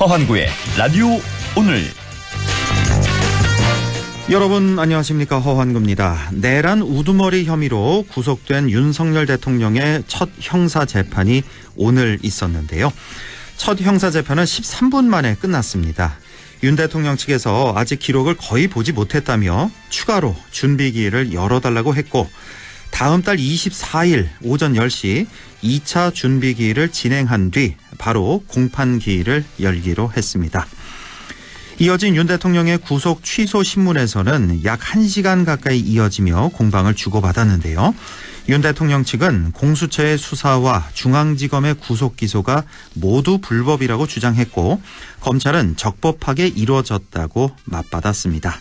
허환구의 라디오 오늘. 여러분 안녕하십니까, 허환구입니다. 내란 우두머리 혐의로 구속된 윤석열 대통령의 첫 형사재판이 오늘 있었는데요. 첫 형사재판은 13분 만에 끝났습니다. 윤 대통령 측에서 아직 기록을 거의 보지 못했다며 추가로 준비기일을 열어달라고 했고, 다음 달 24일 오전 10시 2차 준비기일을 진행한 뒤 바로 공판기일을 열기로 했습니다. 이어진 윤 대통령의 구속 취소 신문에서는 약 1시간 가까이 이어지며 공방을 주고받았는데요. 윤 대통령 측은 공수처의 수사와 중앙지검의 구속 기소가 모두 불법이라고 주장했고, 검찰은 적법하게 이루어졌다고 맞받았습니다.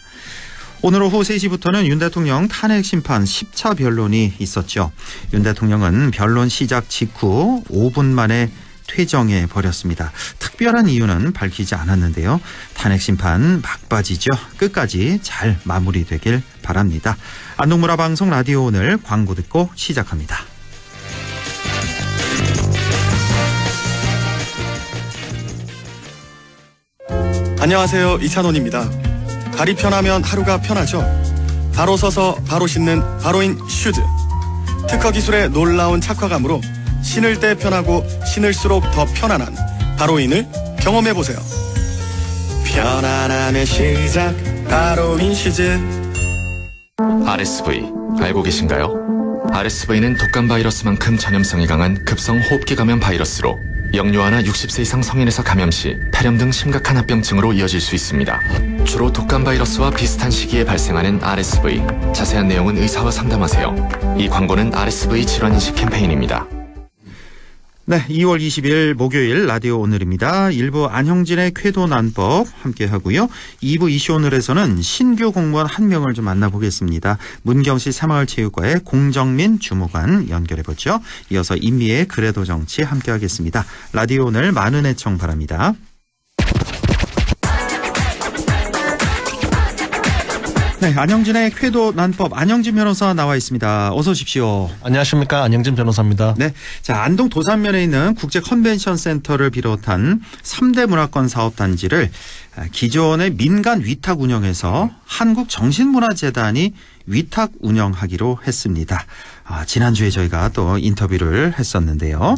오늘 오후 3시부터는 윤 대통령 탄핵 심판 10차 변론이 있었죠. 윤 대통령은 변론 시작 직후 5분 만에 퇴정해 버렸습니다. 특별한 이유는 밝히지 않았는데요. 탄핵 심판 막바지죠. 끝까지 잘 마무리되길 바랍니다. 안동문화 방송 라디오 오늘 광고 듣고 시작합니다. 안녕하세요, 이찬원입니다. 발이 편하면 하루가 편하죠. 바로 서서 바로 신는 바로인 슈즈. 특허 기술의 놀라운 착화감으로 신을 때 편하고 신을수록 더 편안한 바로인을 경험해보세요. 편안함의 시작, 바로인 슈즈. RSV 알고 계신가요? RSV는 독감 바이러스만큼 전염성이 강한 급성 호흡기 감염 바이러스로 영유아나 60세 이상 성인에서 감염 시 폐렴 등 심각한 합병증으로 이어질 수 있습니다. 주로 독감 바이러스와 비슷한 시기에 발생하는 RSV. 자세한 내용은 의사와 상담하세요. 이 광고는 RSV 질환인식 캠페인입니다. 네, 2월 20일 목요일 라디오 오늘입니다. 1부 안형진의 쾌도 난법 함께 하고요. 2부 이슈 오늘에서는 신규 공무원 한 명을 좀 만나보겠습니다. 문경시 새마을체육과의 공정민 주무관 연결해보죠. 이어서 임미의 그래도 정치 함께 하겠습니다. 라디오 오늘 많은 애청 바랍니다. 네, 안형진의 쾌도 난법, 안형진 변호사 나와 있습니다. 어서 오십시오. 안녕하십니까, 안형진 변호사입니다. 네, 자, 안동 도산면에 있는 국제 컨벤션 센터를 비롯한 3대 문화권 사업 단지를 기존의 민간 위탁 운영에서 한국정신문화재단이 위탁 운영하기로 했습니다. 지난주에 저희가 또 인터뷰를 했었는데요.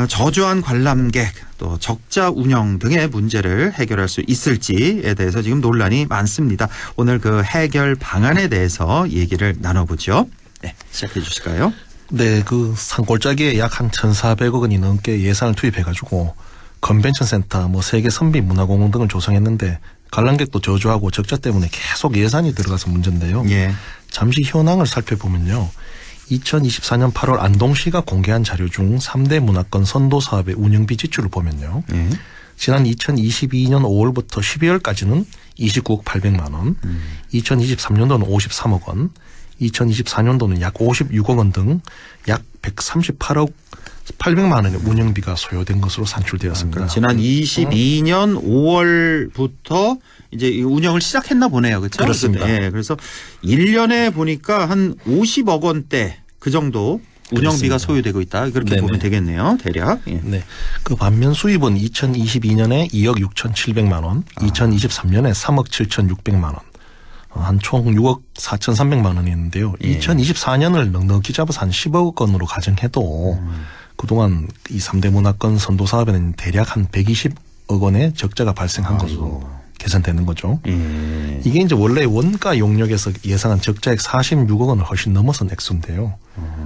저조한 관람객, 또 적자 운영 등의 문제를 해결할 수 있을지에 대해서 지금 논란이 많습니다. 오늘 그 해결 방안에 대해서 얘기를 나눠보죠. 네, 시작해 주실까요? 네, 그 산골짜기에 약 한 1,400억 원이 넘게 예산을 투입해가지고 컨벤션 센터, 세계 선비 문화공원 등을 조성했는데 관람객도 저조하고 적자 때문에 계속 예산이 들어가서 문제인데요. 예. 잠시 현황을 살펴보면요. 2024년 8월 안동시가 공개한 자료 중 3대 문화권 선도 사업의 운영비 지출을 보면요. 지난 2022년 5월부터 12월까지는 29억 800만 원, 2023년도는 53억 원, 2024년도는 약 56억 원 등 약 138억 800만 원의 운영비가 소요된 것으로 산출되었습니다. 그러니까 지난 22년 5월부터 이제 운영을 시작했나 보네요. 그렇죠? 그렇습니다. 네, 그래서 1년에 보니까 한 50억 원대 그 정도 운영비가 그렇습니다. 소요되고 있다. 그렇게 네네. 보면 되겠네요. 대략. 예. 네. 그 반면 수입은 2022년에 2억 6,700만 원, 2023년에 3억 7,600만 원. 한 총 6억 4,300만 원이었는데요. 예. 2024년을 넉넉히 잡아서 한 10억 원으로 가정해도 그동안 이 3대 문화권 선도 사업에는 대략 한 120억 원의 적자가 발생한 것으로 계산되는 거죠. 이게 이제 원래 원가 용역에서 예상한 적자액 46억 원을 훨씬 넘어선 액수인데요.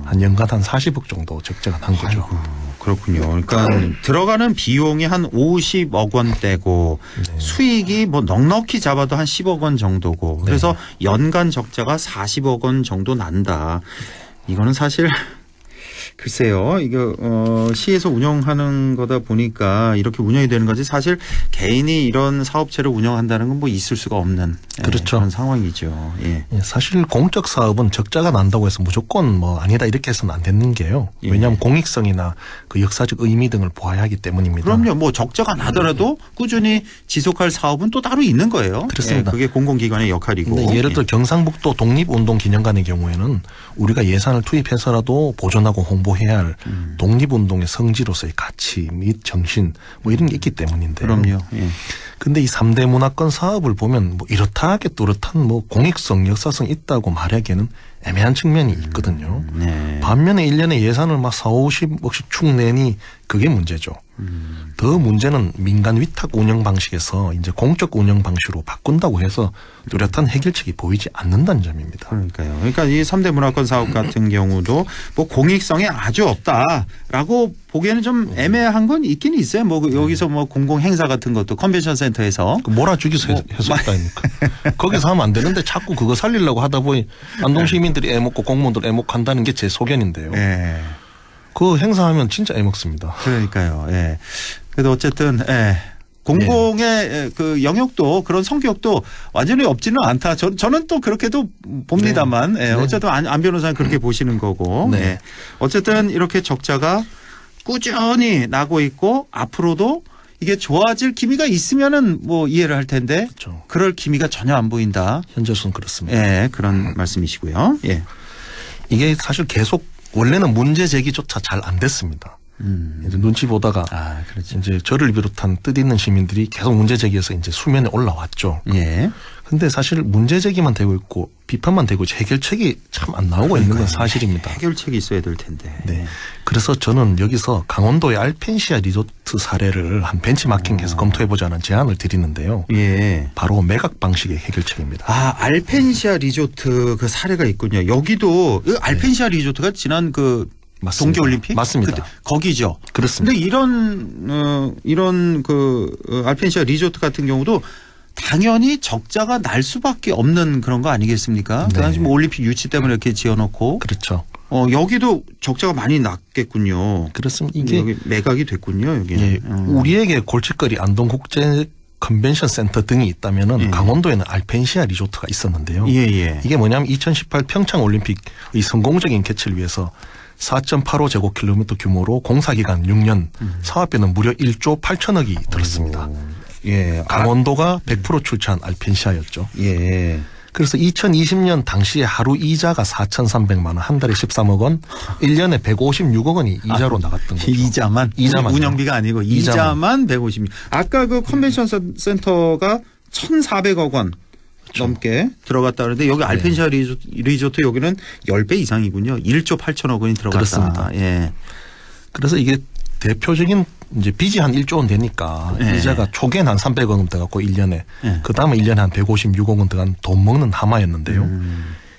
한 연간 한 40억 정도 적자가 난 거죠. 아이고, 그렇군요. 그러니까 들어가는 비용이 한 50억 원대고 네. 수익이 넉넉히 잡아도 한 10억 원 정도고 그래서 연간 적자가 40억 원 정도 난다. 이거는 사실 글쎄요. 이거 시에서 운영하는 거다 보니까 이렇게 운영이 되는 거지 사실 개인이 이런 사업체를 운영한다는 건 있을 수가 없는 그렇죠. 그런 상황이죠. 예. 사실 공적 사업은 적자가 난다고 해서 무조건 아니다 이렇게 해서는 안 되는 게요. 왜냐하면 공익성이나 그 역사적 의미 등을 보아야 하기 때문입니다. 그럼요. 적자가 나더라도 꾸준히 지속할 사업은 또 따로 있는 거예요. 그렇습니다. 예, 그게 공공기관의 역할이고. 예를 들어 경상북도 독립운동기념관의 경우에는 우리가 예산을 투입해서라도 보존하고 홍보 보호해야 할 독립운동의 성지로서의 가치 및 정신 뭐 이런 게 있기 때문인데요. 그럼요. 예. 근데 이 3대 문화권 사업을 보면 뭐 이렇다하게 뚜렷한 뭐 공익성, 역사성 있다고 말하기에는 애매한 측면이 있거든요. 네. 반면에 1년에 예산을 막 40~50억씩 축 내니 그게 문제죠. 더 문제는 민간 위탁 운영 방식에서 이제 공적 운영 방식으로 바꾼다고 해서 뚜렷한 해결책이 보이지 않는다는 점입니다. 그러니까요. 그러니까 이 3대 문화권 사업 같은 경우도 뭐 공익성이 아주 없다라고 보기에는 좀 애매한 건 있긴 있어요. 뭐 여기서 뭐 공공 행사 같은 것도 컨벤션 센터에서 몰아주기서 해석했다니까. 거기서 하면 안 되는데 자꾸 그거 살리려고 하다 보니 안동 시민들이 애먹고 공무원들 애먹한다는 게 제 소견인데요. 예. 그 행사하면 진짜 애먹습니다. 그러니까요. 예. 그래도 어쨌든 예. 공공의 그 영역도 그런 성격도 완전히 없지는 않다. 저는 또 그렇게도 봅니다만 예. 어쨌든 안 변호사는 그렇게 보시는 거고. 네. 예. 어쨌든 이렇게 적자가 꾸준히 나고 있고 앞으로도 이게 좋아질 기미가 있으면은 뭐 이해를 할 텐데 그렇죠. 그럴 기미가 전혀 안 보인다. 현재로서는 그렇습니다. 예. 그런 말씀이시고요. 예. 이게 사실 계속 원래는 문제 제기조차 잘 안 됐습니다. 이제 눈치 보다가 그렇죠. 이제 저를 비롯한 뜻있는 시민들이 계속 문제 제기해서 이제 수면에 올라왔죠. 예. 근데 사실 문제 제기만 되고 있고 비판만 되고 있지 해결책이 참 안 나오고 있는 건 사실입니다. 해결책이 있어야 될 텐데. 네. 그래서 저는 여기서 강원도의 알펜시아 리조트 사례를 한 벤치마킹해서 검토해보자는 제안을 드리는데요. 예. 바로 매각 방식의 해결책입니다. 알펜시아 리조트 그 사례가 있군요. 여기도 그 알펜시아 리조트가 지난 그 맞습니다. 동계올림픽 맞습니다. 그때 거기죠. 그렇습니다. 근데 이런 그 알펜시아 리조트 같은 경우도 당연히 적자가 날 수밖에 없는 그런 거 아니겠습니까? 네. 그 당시 뭐 올림픽 유치 때문에 이렇게 지어놓고. 그렇죠. 여기도 적자가 많이 났겠군요. 그렇습니다. 이게 여기 매각이 됐군요. 여기는. 예, 우리에게 골칫거리 안동국제 컨벤션 센터 등이 있다면은 강원도에는 알펜시아 리조트가 있었는데요. 예. 이게 뭐냐면 2018 평창 올림픽의 성공적인 개최를 위해서 4.85 제곱킬로미터 규모로 공사기간 6년 사업비는 무려 1조 8천억이 들었습니다. 예. 강원도가 100% 출처한 알펜시아였죠. 예. 그래서 2020년 당시에 하루 이자가 4,300만 원, 한 달에 13억 원, 1년에 156억 원이 이자로 나갔던 거죠. 이자만 운영비가 아니고 이자만 150. 아까 그 컨벤션 센터가 1,400억 원 그렇죠. 넘게 들어갔다 그러는데 여기 알펜시아 리조트 여기는 10배 이상이군요. 1조 8천억 원이 들어갔다. 그렇습니다. 예. 그래서 이게 대표적인 이제 빚이 한 1조 원 되니까 이자가 초기에는 한 300억 원 들어갔고 1년에 그다음에 1년에 한 156억 원 들어간 돈 먹는 하마였는데요.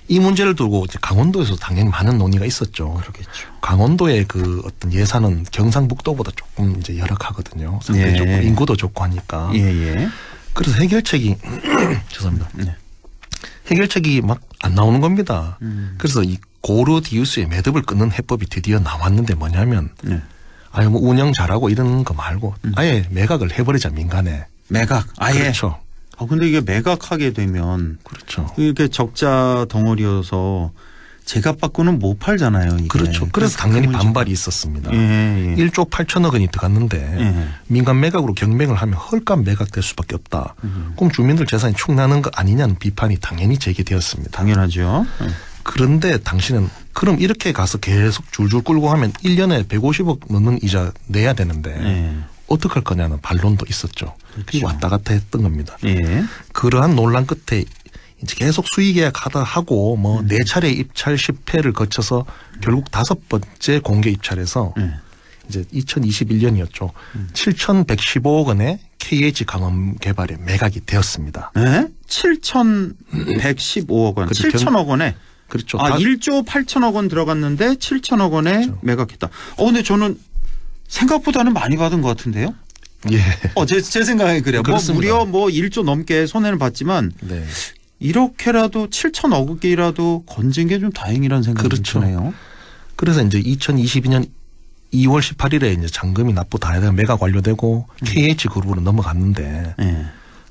이 문제를 두고 이제 강원도에서 당연히 많은 논의가 있었죠. 그렇겠죠. 강원도의 그 어떤 예산은 경상북도보다 조금 이제 열악하거든요. 상대적으로 인구도 좋고 하니까. 그래서 해결책이 죄송합니다. 해결책이 막 안 나오는 겁니다. 그래서 이 고르디우스의 매듭을 끊는 해법이 드디어 나왔는데 뭐냐면 뭐 운영 잘하고 이런 거 말고 아예 매각을 해버리자 민간에. 매각 아예. 그렇죠. 근데 이게 매각하게 되면 그렇죠. 이렇게 적자 덩어리여서 제값 받고는 못 팔잖아요. 이게. 그렇죠. 그래서 당연히 반발이 있었습니다. 1조 8천억 원이 들어갔는데 민간 매각으로 경매를 하면 헐값 매각될 수밖에 없다. 그럼 주민들 재산이 축나는 거 아니냐는 비판이 당연히 제기되었습니다. 당연하죠. 그런데 당신은 그럼 이렇게 가서 계속 줄줄 끌고 하면 1년에 150억 넘는 이자 내야 되는데 어떡할 거냐는 반론도 있었죠. 그렇죠. 왔다 갔다 했던 겁니다. 그러한 논란 끝에 이제 계속 수의계약하다 하고 뭐 4차례 입찰 실패를 거쳐서 결국 5번째 공개 입찰에서 이제 2021년이었죠. 7,115억 원의 KH 강원 개발에 매각이 되었습니다. 7,115억 원. 7천억 원에. 그렇죠. 1조 8천억 원 들어갔는데 7천억 원에 그렇죠. 매각했다. 근데 저는 생각보다는 많이 받은 것 같은데요? 예. 제 생각에 그래요. 무려 1조 넘게 손해를 봤지만 이렇게라도 7천억이라도 건진 게 좀 다행이라는 생각이 드네요. 그래서 이제 2022년 2월 18일에 이제 잔금이 납부 다 해야 매각 완료되고 KH 그룹으로 넘어갔는데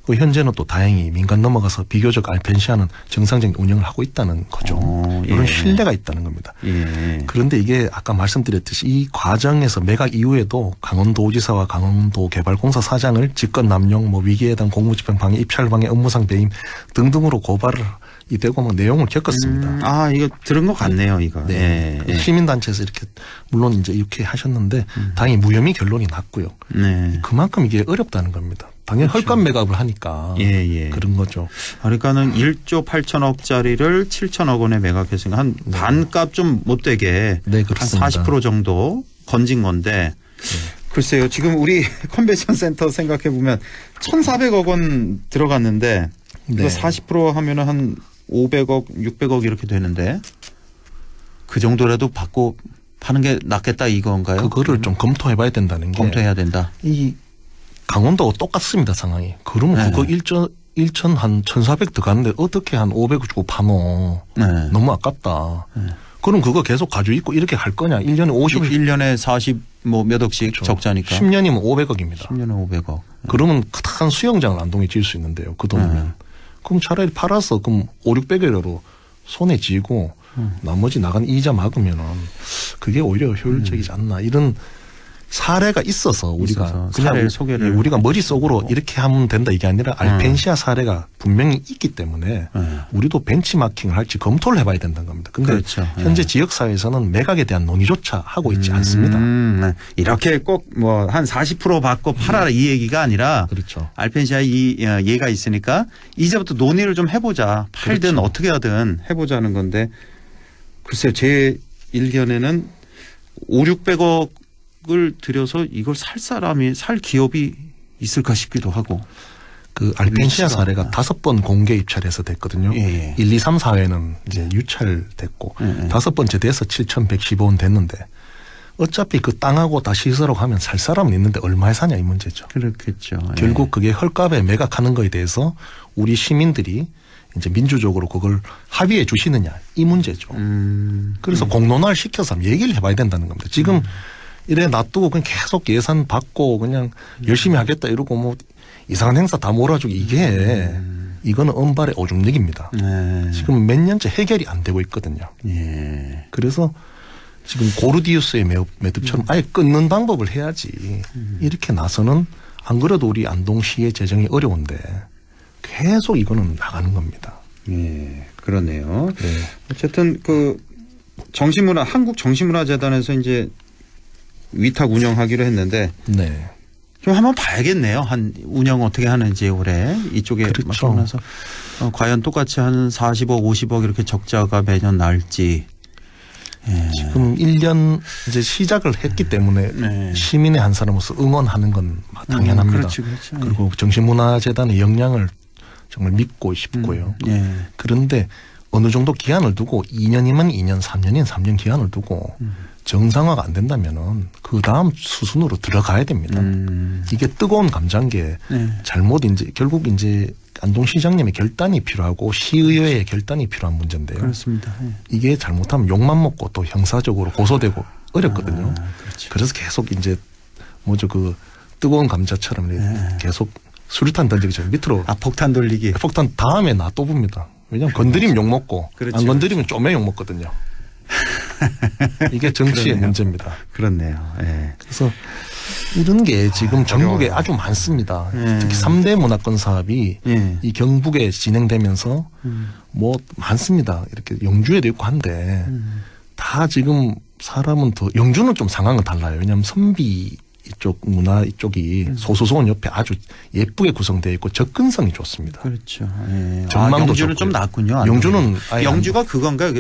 그 현재는 또 다행히 민간 넘어가서 비교적 알펜시아는 정상적인 운영을 하고 있다는 거죠. 이런 신뢰가 있다는 겁니다. 그런데 이게 아까 말씀드렸듯이 이 과정에서 매각 이후에도 강원도지사와 강원도개발공사 사장을 직권 남용, 뭐 위기에 대한 공무집행 방해, 입찰 방해, 업무상 배임 등등으로 고발을 이 되고 막 내용을 겪었습니다. 이거 들은 것 같네요, 이거. 네. 시민단체에서 이렇게 물론 이제 이렇게 하셨는데 당연히 무혐의 결론이 났고요. 네. 그만큼 이게 어렵다는 겁니다. 당연히 헐값 매각을 하니까 그런 거죠. 그러니까는 1조 8천억짜리를 7천억 원에 매각했으니까 한 반값 좀 못되게 한 40% 정도 건진 건데 글쎄요. 지금 우리 컨벤션 센터 생각해 보면 1,400억 원 들어갔는데 이거 40% 하면은 한 500억, 600억 이렇게 되는데 그 정도라도 받고 파는 게 낫겠다 이건가요? 그거를 좀 검토해 봐야 된다는 게. 검토해야 된다. 이 강원도하고 똑같습니다, 상황이. 그러면 그거 1천 한 1,400 들어갔는데 어떻게 한 500 주고 파노. 너무 아깝다. 그럼 그거 계속 가지고 있고 이렇게 할 거냐. 1년에 50. 1년에 40 뭐 몇 억씩 그렇죠. 적자니까. 10년이면 500억입니다. 10년에 500억. 그러면 큰 수영장을 안동에 지을 수 있는데요. 그 돈이면. 그럼 차라리 팔아서 그럼 5, 600억으로 손에 쥐고 나머지 나간 이자 막으면은 그게 오히려 효율적이지 않나. 이런 사례가 있어서 우리가 그냥 소개를 우리가 머릿속으로 이렇게 하면 된다 이게 아니라 알펜시아 사례가 분명히 있기 때문에 우리도 벤치마킹을 할지 검토를 해봐야 된다는 겁니다. 근데 그렇죠. 현재 지역사회에서는 매각에 대한 논의조차 하고 있지 않습니다. 이렇게 꼭 뭐 한 40% 받고 팔아라 이 얘기가 아니라 그렇죠. 알펜시아 이 예가 있으니까 이제부터 논의를 좀 해보자. 팔든 그렇죠. 어떻게 하든 해보자는 건데 글쎄요. 제 일견에는 5, 600억 을 들여서 이걸 살 기업이 있을까 싶기도 하고. 그 알펜시아 사례가 5번 공개 입찰해서 됐거든요. 1, 2, 3, 4회는 이제 유찰됐고 5번째 돼서 7,115원 됐는데 어차피 그 땅하고 다 시설하고 하면 살 사람은 있는데 얼마에 사냐 이 문제죠. 그렇겠죠. 결국 그게 헐값에 매각하는 거에 대해서 우리 시민들이 이제 민주적으로 그걸 합의해 주시느냐 이 문제죠. 그래서 공론화를 시켜서 얘기를 해봐야 된다는 겁니다. 지금 이래 놔두고 그냥 계속 예산 받고 그냥 열심히 하겠다 이러고 뭐 이상한 행사 다 몰아주기 이거는 은발의 오줌내기입니다. 지금 몇 년째 해결이 안 되고 있거든요. 그래서 지금 고르디우스의 매듭처럼 아예 끊는 방법을 해야지 이렇게 나서는 안 그래도 우리 안동시의 재정이 어려운데 계속 이거는 나가는 겁니다. 그러네요. 어쨌든 그 한국 정신문화재단에서 이제 위탁 운영하기로 했는데 좀 한번 봐야겠네요. 한 운영 어떻게 하는지 올해 이쪽에 맡겨놔서 과연 똑같이 한 40억, 50억 이렇게 적자가 매년 날지. 지금 1년 이제 시작을 했기 때문에 시민의 한 사람으로서 응원하는 건 당연합니다. 그렇죠. 그리고 정신문화재단의 역량을 정말 믿고 싶고요. 그런데 어느 정도 기한을 두고 2년이면 2년, 3년이면 3년 기한을 두고 정상화가 안 된다면은 그 다음 수순으로 들어가야 됩니다. 이게 뜨거운 감자인게 잘못 이제 결국 이제 안동시장님의 결단이 필요하고 시의회의 결단이 필요한 문제인데요. 그렇습니다. 이게 잘못하면 욕만 먹고 또 형사적으로 고소되고 어렵거든요. 그래서 계속 이제 뭐죠 그 뜨거운 감자처럼 계속 수류탄 던지기 전에 밑으로 폭탄 돌리기. 폭탄 다음에 나 또 봅니다. 왜냐하면 건드리면 욕 먹고 안 건드리면 쪼매 욕 먹거든요. 이게 정치의 문제입니다. 그렇네요. 그래서 이런 게 지금 전국에 아주 많습니다. 특히 3대 문화권 사업이 이 경북에 진행되면서 뭐 많습니다. 이렇게 영주에도 있고 한데 다 지금 사람은 더 영주는 좀 상황은 달라요. 왜냐하면 선비 이쪽 문화 이쪽이 소소소원 옆에 아주 예쁘게 구성되어 있고 접근성이 좋습니다. 그렇죠. 전망도 영주는 좀 낫군요. 영주는 영주가 그건가요?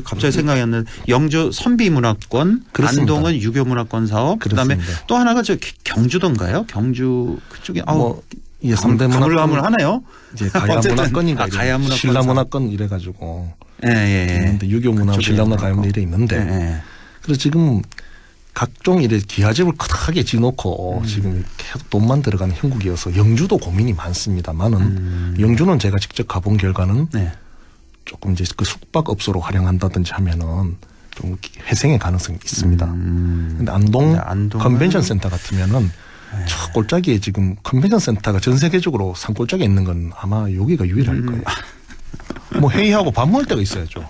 갑자기 생각이 안 나는데 영주 선비문화권, 그렇습니다. 안동은 유교문화권 사업, 그다음에 또 하나가 저 경주도인가요? 경주 그쪽에 예, 3대 문화권 하나요? 이제 가야문화권인가 가야문화권, 신라문화권 이래가지고 있는데 유교문화, 신라문화, 가야문화 이래 있는데 그래서 지금 각종 이래 기하집을 크게 지놓고 지금 계속 돈만 들어가는 형국이어서 영주도 고민이 많습니다만은 영주는 제가 직접 가본 결과는 조금 이제 그 숙박업소로 활용한다든지 하면은 좀 회생의 가능성이 있습니다. 근데 안동 컨벤션 센터 같으면은 저 골짜기에 지금 컨벤션 센터가 전 세계적으로 산골짜기에 있는 건 아마 여기가 유일할 거예요. 뭐 회의하고 밥 먹을 때가 있어야죠.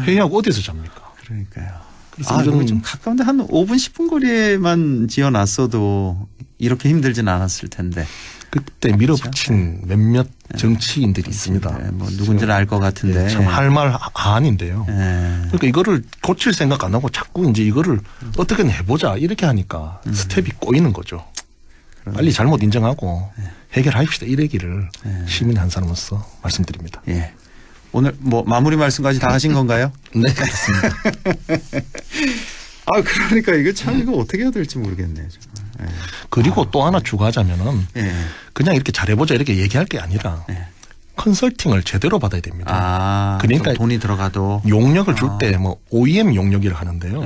회의하고 어디서 잡니까? 그러니까요. 그래서 여기 좀 가까운데 한 5분 10분 거리에만 지어놨어도 이렇게 힘들진 않았을 텐데. 그때 밀어붙인 몇몇 정치인들이 있습니다. 네, 뭐 누군지는 알 것 같은데. 네, 참 할 말 아닌데요. 그러니까 이거를 고칠 생각 안 하고 자꾸 이제 이거를 어떻게든 해보자 이렇게 하니까 스텝이 꼬이는 거죠. 빨리 잘못 인정하고 해결합시다 이 얘기를 시민 한 사람으로서 말씀드립니다. 예. 오늘 뭐 마무리 말씀까지 다 하신 건가요? 네, 그렇습니다. 그러니까 이거 참 이거 어떻게 해야 될지 모르겠네요. 정말. 그리고 또 하나 추가하자면은 예. 그냥 이렇게 잘해보자 이렇게 얘기할 게 아니라 컨설팅을 제대로 받아야 됩니다. 그러니까 돈이 들어가도 용역을 줄 때 뭐 OEM 용역이라 하는데요.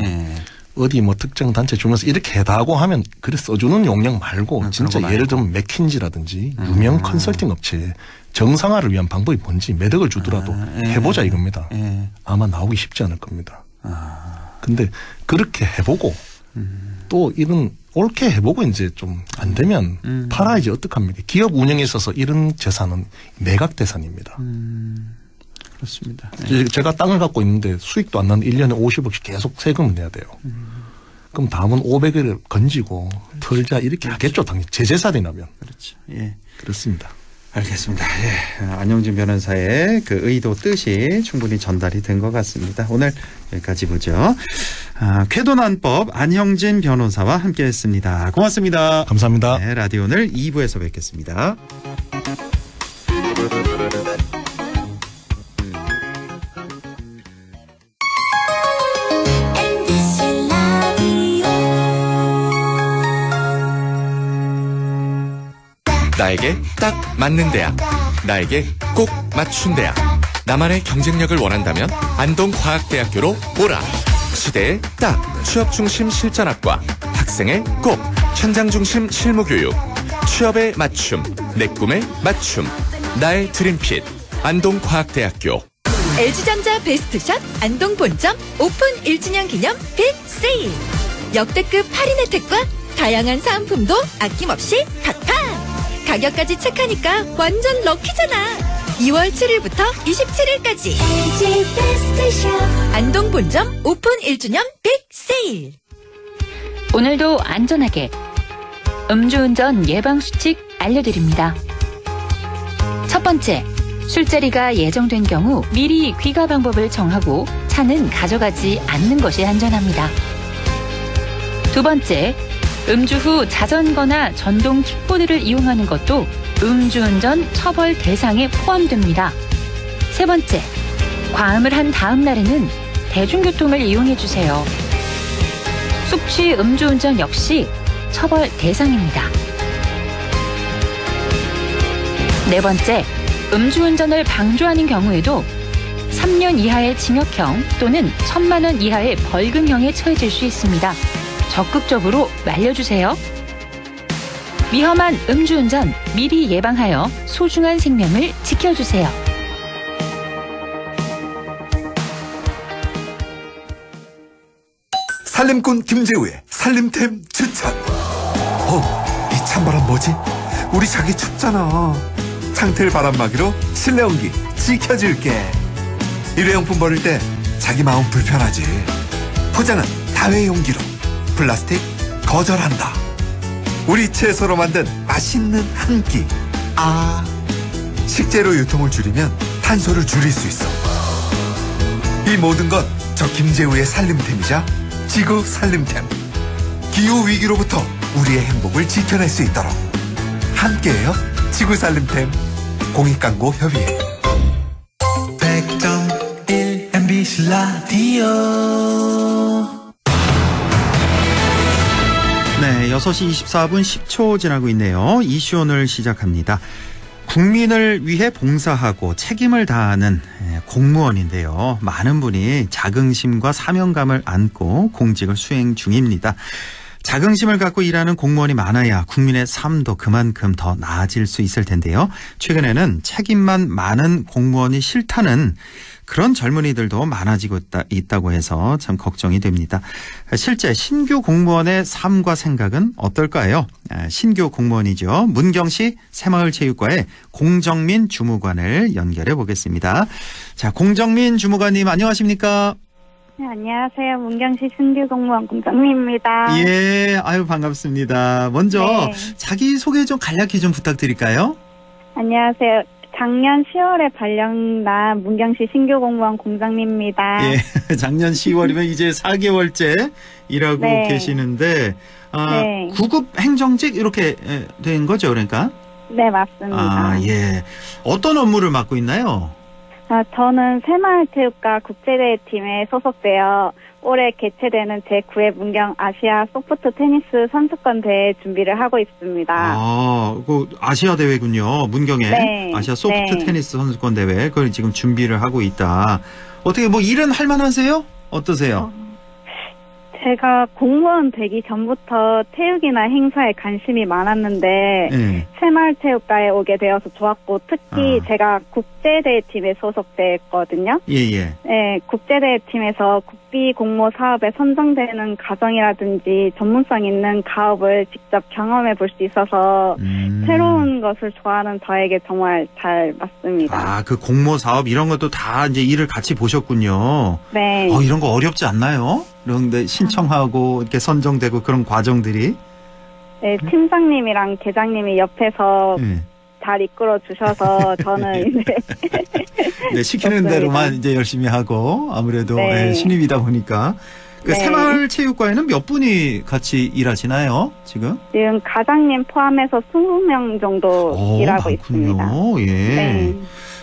어디 뭐 특정 단체 주면서 이렇게 해다고 하면 그래 써주는 용역 말고 진짜 예를 들면 맥킨지라든지 유명 컨설팅 업체 정상화를 위한 방법이 뭔지 매덕을 주더라도 해보자 이겁니다. 아마 나오기 쉽지 않을 겁니다. 근데 그렇게 해보고 또 이런 옳게 해보고 이제 좀 안 되면 팔아야지 어떡합니까? 기업 운영에 있어서 이런 재산은 매각 대산입니다. 그렇습니다. 제가 땅을 갖고 있는데 수익도 안 나는데 1년에 50억씩 계속 세금을 내야 돼요. 그럼 다음은 500억을 건지고 털자 이렇게 하겠죠. 당연히 제 재산이라면. 그렇죠. 예. 그렇습니다. 알겠습니다. 예. 안영진 변호사의 그 의도 뜻이 충분히 전달이 된 것 같습니다. 오늘 여기까지 보죠. 쾌도난법 안형진 변호사와 함께했습니다. 고맙습니다. 감사합니다. 네, 라디오 오늘 2부에서 뵙겠습니다. 나에게 딱 맞는 대학, 나에게 꼭 맞춘 대학. 나만의 경쟁력을 원한다면 안동과학대학교로 오라. 시대에 딱 취업 중심 실전학과, 학생의 꼭 현장 중심 실무교육, 취업에 맞춤, 내 꿈에 맞춤, 나의 드림핏 안동과학대학교. LG전자 베스트샷 안동 본점 오픈 1주년 기념 빅 세일. 역대급 할인 혜택과 다양한 사은품도 아낌없이 팍팍. 가격까지 체크하니까 완전 럭키잖아. 2월 7일부터 27일까지 LG 베스트샷 안동 본점 오픈 1주년 빅 세일. 오늘도 안전하게 음주운전 예방수칙 알려드립니다. 첫 번째, 술자리가 예정된 경우 미리 귀가 방법을 정하고 차는 가져가지 않는 것이 안전합니다. 두 번째, 음주 후 자전거나 전동 킥보드를 이용하는 것도 음주운전 처벌 대상에 포함됩니다. 세 번째, 과음을 한 다음 날에는 대중교통을 이용해 주세요. 숙취 음주운전 역시 처벌 대상입니다. 네 번째, 음주운전을 방조하는 경우에도 3년 이하의 징역형 또는 1,000만 원 이하의 벌금형에 처해질 수 있습니다. 적극적으로 말려주세요. 위험한 음주운전 미리 예방하여 소중한 생명을 지켜주세요. 살림꾼 김재우의 살림템 추천. 이 찬바람 뭐지? 우리 자기 춥잖아. 창틀 바람막이로 실내 온기 지켜줄게. 일회용품 버릴 때 자기 마음 불편하지. 포장은 다회용기로, 플라스틱 거절한다. 우리 채소로 만든 맛있는 한 끼. 식재료 유통을 줄이면 탄소를 줄일 수 있어. 이 모든 건 저 김재우의 살림템이자 지구 살림템. 기후 위기로부터 우리의 행복을 지켜낼 수 있도록 함께해요. 지구 살림템. 공익광고협의회. 100.1 MBC 라디오. 네, 6시 24분 10초 지나고 있네요. 이슈 오늘 시작합니다. 국민을 위해 봉사하고 책임을 다하는 공무원인데요. 많은 분이 자긍심과 사명감을 안고 공직을 수행 중입니다. 자긍심을 갖고 일하는 공무원이 많아야 국민의 삶도 그만큼 더 나아질 수 있을 텐데요. 최근에는 책임만 많은 공무원이 싫다는 그런 젊은이들도 많아지고 있다고 해서 참 걱정이 됩니다. 실제 신규 공무원의 삶과 생각은 어떨까요? 신규 공무원이죠. 문경시 새마을체육과의 공정민 주무관을 연결해 보겠습니다. 자, 공정민 주무관님 안녕하십니까? 네, 안녕하세요. 문경시 신규 공무원 공정민입니다. 예, 아유 반갑습니다. 먼저 자기소개 좀 간략히 좀 부탁드릴까요? 안녕하세요. 작년 10월에 발령난 문경시 신규 공무원 공정민입니다. 예, 작년 10월이면 이제 4개월째 일하고 계시는데 구급 행정직 이렇게 된 거죠, 그러니까? 네, 맞습니다. 아, 예. 어떤 업무를 맡고 있나요? 저는 새마을체육과 국제대회팀에 소속되어 올해 개최되는 제9회 문경 아시아 소프트 테니스 선수권 대회 준비를 하고 있습니다. 아, 그 아시아 대회군요. 문경에 아시아 소프트 테니스 선수권 대회 그걸 지금 준비를 하고 있다. 어떻게 뭐 일은 할 만하세요? 어떠세요? 제가 공무원 되기 전부터 체육이나 행사에 관심이 많았는데 새마을체육과에 오게 되어서 좋았고 특히 제가 국제대회팀에 소속됐거든요. 예예. 네, 국제대회팀에서 국비 공모 사업에 선정되는 과정이라든지 전문성 있는 가업을 직접 경험해 볼 수 있어서 새로운 것을 좋아하는 저에게 정말 잘 맞습니다. 아, 그 공모 사업 이런 것도 다 이제 일을 같이 보셨군요. 네. 이런 거 어렵지 않나요? 그런데 신청하고 이렇게 선정되고 그런 과정들이? 네, 팀장님이랑 계장님이 옆에서 잘 이끌어 주셔서 저는 이제 네, 시키는 대로만 이제 열심히 하고 아무래도 신입이다 보니까 그 새마을체육과에는 몇 분이 같이 일하시나요? 지금 과장님 포함해서 20명 정도 일하고 많군요. 있습니다. 예.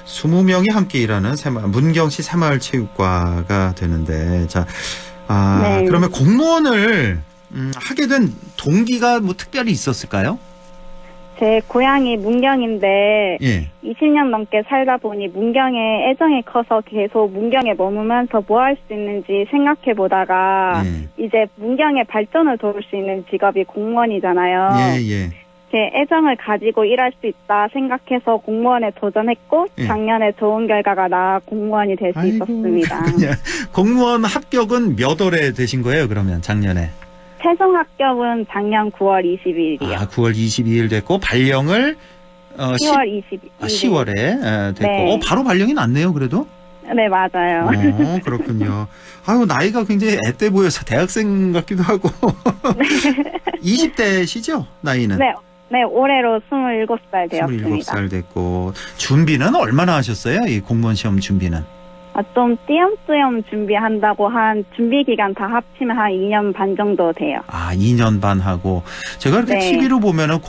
20명이 함께 일하는 문경시 새마을체육과가 되는데 자. 그러면 공무원을 하게 된 동기가 뭐 특별히 있었을까요? 제 고향이 문경인데 20년 넘게 살다 보니 문경에 애정이 커서 계속 문경에 머무면서 뭐 할 수 있는지 생각해 보다가 이제 문경의 발전을 도울 수 있는 직업이 공무원이잖아요. 이렇게 애정을 가지고 일할 수 있다 생각해서 공무원에 도전했고 작년에 좋은 결과가 나와 공무원이 될 수 있었습니다. 공무원 합격은 몇 월에 되신 거예요, 그러면 작년에? 최종 합격은 작년 9월 22일이요. 아, 9월 22일 됐고 발령을 10월 22일. 10월에 됐고 바로 발령이 났네요, 그래도? 네, 맞아요. 그렇군요. 아유, 나이가 굉장히 앳돼 보여서 대학생 같기도 하고. 20대시죠, 나이는? 네, 올해로 27살 되었습니다. 27살 됐고. 준비는 얼마나 하셨어요? 이 공무원 시험 준비는? 좀 띄엄띄엄 준비한다고 한 준비 기간 다 합치면 한 2년 반 정도 돼요. 아, 2년 반 하고. 제가 이렇게 TV로 보면은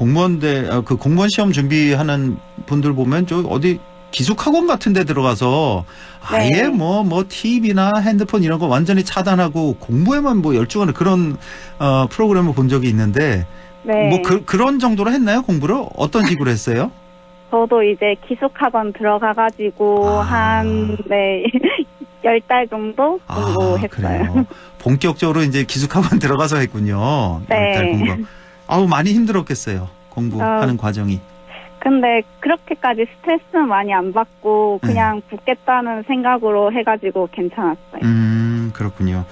그 공무원 시험 준비하는 분들 보면 저 어디 기숙학원 같은 데 들어가서 아예 뭐 TV나 핸드폰 이런 거 완전히 차단하고 공부에만 뭐 열중하는 그런 프로그램을 본 적이 있는데 뭐 그런 정도로 했나요, 공부를? 어떤 식으로 했어요? 저도 이제 기숙학원 들어가가지고 한 10달 정도 공부했어요. 그래요. 본격적으로 이제 기숙학원 들어가서 했군요. 10달 공부. 아우, 많이 힘들었겠어요, 공부하는 과정이. 근데 그렇게까지 스트레스는 많이 안 받고 그냥 붙겠다는 생각으로 해가지고 괜찮았어요. 그렇군요.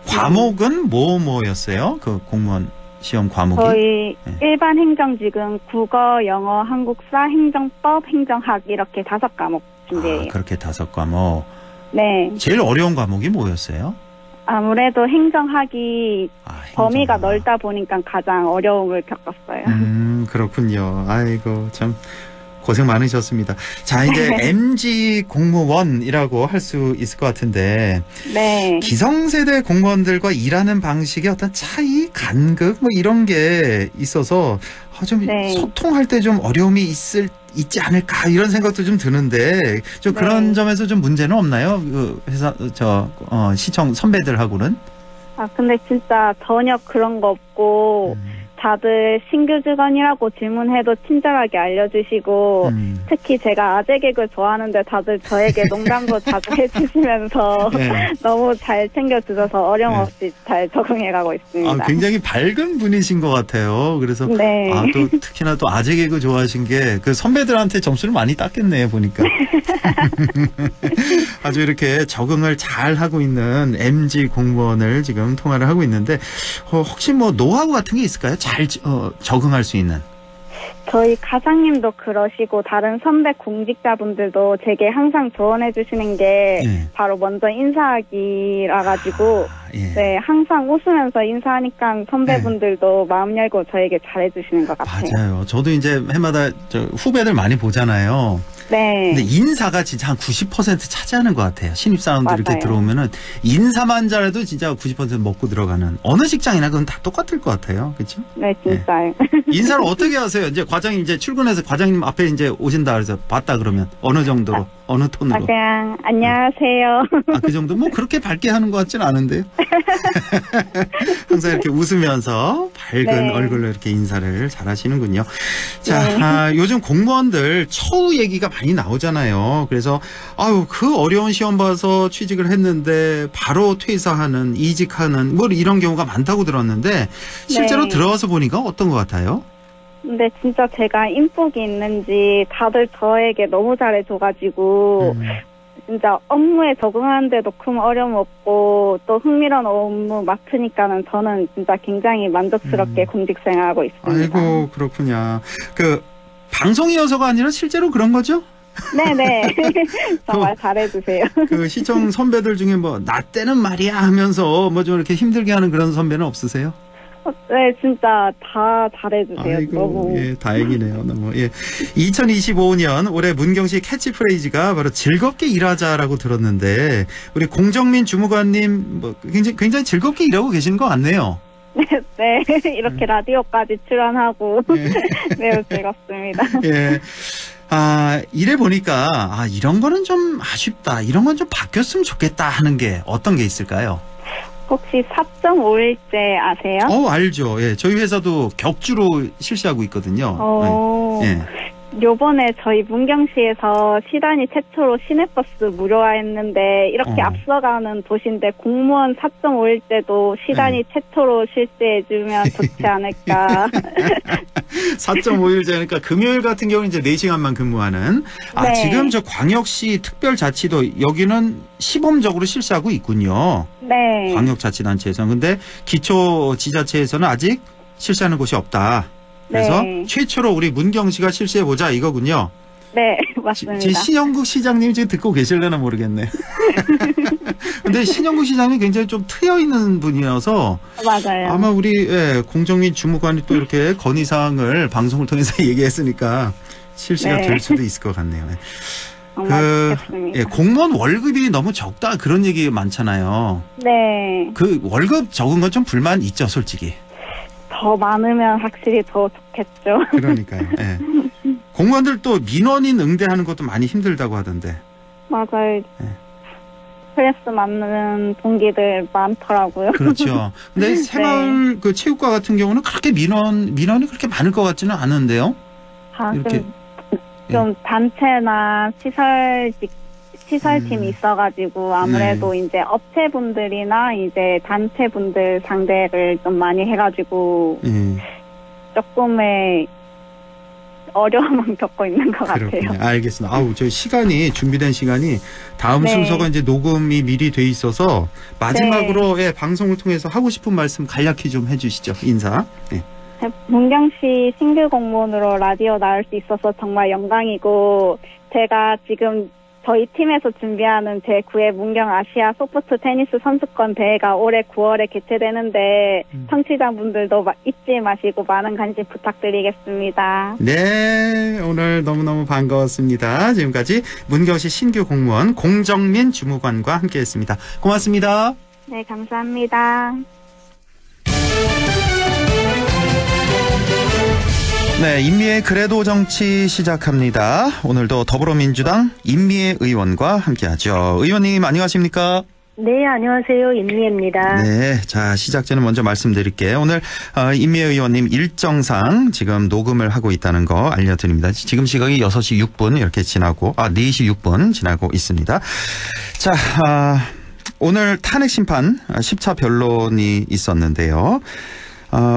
과목은 뭐였어요? 그 공무원 시험 과목이? 저희 일반 행정직은 국어, 영어, 한국사, 행정법, 행정학 이렇게 5과목 준비해요. 그렇게 5과목. 네. 제일 어려운 과목이 뭐였어요? 아무래도 행정학이 범위가 넓다 보니까 가장 어려움을 겪었어요. 그렇군요. 아이고, 참 고생 많으셨습니다. 자, 이제 MZ 공무원이라고 할 수 있을 것 같은데 기성세대 공무원들과 일하는 방식의 어떤 차이, 간극 뭐 이런 게 있어서 좀 소통할 때 좀 어려움이 있지 않을까 이런 생각도 좀 드는데 좀 그런 점에서 좀 문제는 없나요? 그 회사 시청 선배들하고는? 근데 진짜 전혀 그런 거 없고 다들 신규 직원이라고 질문해도 친절하게 알려주시고 특히 제가 아재 개그 좋아하는데 다들 저에게 농담도 자주 해주시면서 네. 너무 잘 챙겨주셔서 어려움 없이 잘 적응해가고 있습니다. 굉장히 밝은 분이신 것 같아요. 그래서 네. 또 특히나 또 아재 개그 좋아하신 게 그 선배들한테 점수를 많이 땄겠네요 보니까. 아주 이렇게 적응을 잘 하고 있는 MG 공무원을 지금 통화를 하고 있는데 혹시 뭐 노하우 같은 게 있을까요? 잘 적응할 수 있는. 저희 가장님도 그러시고 다른 선배 공직자분들도 제게 항상 조언해 주시는 게 예. 바로 먼저 인사하기라 가지고 예. 네, 항상 웃으면서 인사하니까 선배분들도 예. 마음 열고 저에게 잘해 주시는 것 같아요. 맞아요. 저도 이제 해마다 후배들 많이 보잖아요. 네. 근데 인사가 진짜 한 90% 차지하는 것 같아요. 신입사원들 이렇게 들어오면은 인사만 잘해도 진짜 90% 먹고 들어가는 어느 직장이나 그건 다 똑같을 것 같아요. 그렇죠? 네, 진짜요. 네. 인사를 어떻게 하세요? 이제 과장님 이제 출근해서 과장님 앞에 이제 오신다 그래서 봤다 그러면 어느 정도로 어느 톤으로? 그냥 안녕하세요. 그 정도 뭐 그렇게 밝게 하는 것 같지는 않은데요. 항상 이렇게 웃으면서 밝은 네. 얼굴로 이렇게 인사를 잘 하시는군요. 자, 네. 요즘 공무원들 처우 얘기가 많이 나오잖아요. 그래서 그 어려운 시험 봐서 취직을 했는데 바로 퇴사하는, 이직하는 뭐 이런 경우가 많다고 들었는데 실제로 네. 들어와서 보니까 어떤 것 같아요? 근데 진짜 제가 인복이 있는지 다들 저에게 너무 잘해줘가지고 진짜 업무에 적응하는데도 큰 어려움 없고 또 흥미로운 업무 맡으니까는 저는 진짜 굉장히 만족스럽게 공직 생활하고 있습니다. 아이고 그렇군요. 그 방송이어서가 아니라 실제로 그런 거죠? 네네. 정말 잘해주세요. 그 시청 선배들 중에 뭐 나 때는 말이야 하면서 뭐 좀 이렇게 힘들게 하는 그런 선배는 없으세요? 네, 진짜 다 잘해주세요. 아이고, 너무. 예, 다행이네요. 너무, 예. 2025년 올해 문경시 캐치프레이즈가 바로 즐겁게 일하자라고 들었는데, 우리 공정민 주무관님, 뭐, 굉장히 즐겁게 일하고 계시는 것 같네요. 네, 이렇게 라디오까지 출연하고, 매우 즐겁습니다. 예. 이래 보니까, 이런 거는 좀 아쉽다, 이런 건 좀 바뀌었으면 좋겠다 하는 게 어떤 게 있을까요? 혹시 4.5일제 아세요? 알죠. 예, 저희 회사도 격주로 실시하고 있거든요. 예. 요번에 저희 문경시에서 시단위 최초로 시내버스 무료화했는데 이렇게 앞서가는 도시인데 공무원 4.5일제도 시단위 최초로 실시해주면 좋지 않을까. 4.5일제니까 금요일 같은 경우는 이제 4시간만 근무하는. 네. 지금 저 광역시 특별자치도 여기는 시범적으로 실시하고 있군요. 네. 광역자치단체에서는. 근데 기초지자체에서는 아직 실시하는 곳이 없다. 그래서 네. 최초로 우리 문경시가 실시해보자 이거군요. 네, 맞습니다. 지금 신영국 시장님이 지금 듣고 계실려나 모르겠네. 근데 신영국 시장님이 굉장히 좀 트여있는 분이어서 맞아요. 아마 우리 공정민 주무관이 또 이렇게 건의사항을 방송을 통해서 얘기했으니까 실시가 될 수도 있을 것 같네요. 공무원 월급이 너무 적다 그런 얘기 많잖아요. 네. 그 월급 적은 건 좀 불만 있죠, 솔직히. 더 많으면 확실히 더 좋겠죠. 그러니까요. 예. 공무원들 또 민원인 응대하는 것도 많이 힘들다고 하던데. 맞아요. 스트레스 받는 동기들 많더라고요. 그렇죠. 근데 새마을 그 체육과 같은 경우는 그렇게 민원이 그렇게 많을 것 같지는 않은데요. 이렇게 좀 단체나 시설팀이 있어가지고 아무래도 이제 업체분들이나 이제 단체분들 상대를 좀 많이 해가지고 조금의 어려움은 겪고 있는 것 그렇군요. 같아요. 알겠습니다. 저 준비된 시간이 다음 순서가 이제 녹음이 미리 돼 있어서 마지막으로 방송을 통해서 하고 싶은 말씀 간략히 좀 해주시죠. 인사. 네. 문경시 신규 공무원으로 라디오 나올 수 있어서 정말 영광이고 제가 지금 저희 팀에서 준비하는 제9회 문경 아시아 소프트 테니스 선수권 대회가 올해 9월에 개최되는데 청취자분들도 잊지 마시고 많은 관심 부탁드리겠습니다. 네, 오늘 너무너무 반가웠습니다. 지금까지 문경시 신규 공무원 공정민 주무관과 함께했습니다. 고맙습니다. 네, 감사합니다. 네, 인미의 그래도 정치 시작합니다. 오늘도 더불어민주당 인미의 의원과 함께하죠. 의원님 안녕하십니까? 네, 안녕하세요. 임미애입니다. 네, 자 시작 전에 먼저 말씀드릴게요. 오늘 임미애 의원님 일정상 지금 녹음을 하고 있다는 거 알려드립니다. 지금 시각이 6시 6분 이렇게 지나고 4시 6분 지나고 있습니다. 자, 오늘 탄핵 심판 10차 변론이 있었는데요.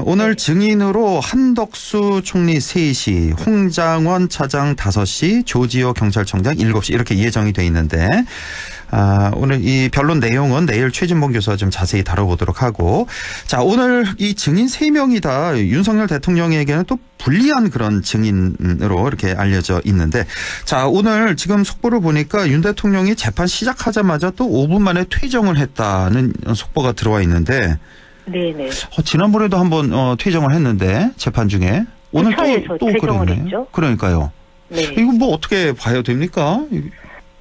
오늘 증인으로 한덕수 총리 3시, 홍장원 차장 5시, 조지호 경찰청장 7시 이렇게 예정이 돼 있는데 오늘 이 변론 내용은 내일 최진봉 교수와 좀 자세히 다뤄보도록 하고, 자 오늘 이 증인 3명이 다 윤석열 대통령에게는 또 불리한 그런 증인으로 이렇게 알려져 있는데, 자 오늘 지금 속보를 보니까 윤 대통령이 재판 시작하자마자 또 5분 만에 퇴정을 했다는 속보가 들어와 있는데, 네네. 지난번에도 한번 퇴정을 했는데 재판 중에 오늘 또 그랬네요. 그러니까요. 네. 이거 뭐 어떻게 봐야 됩니까?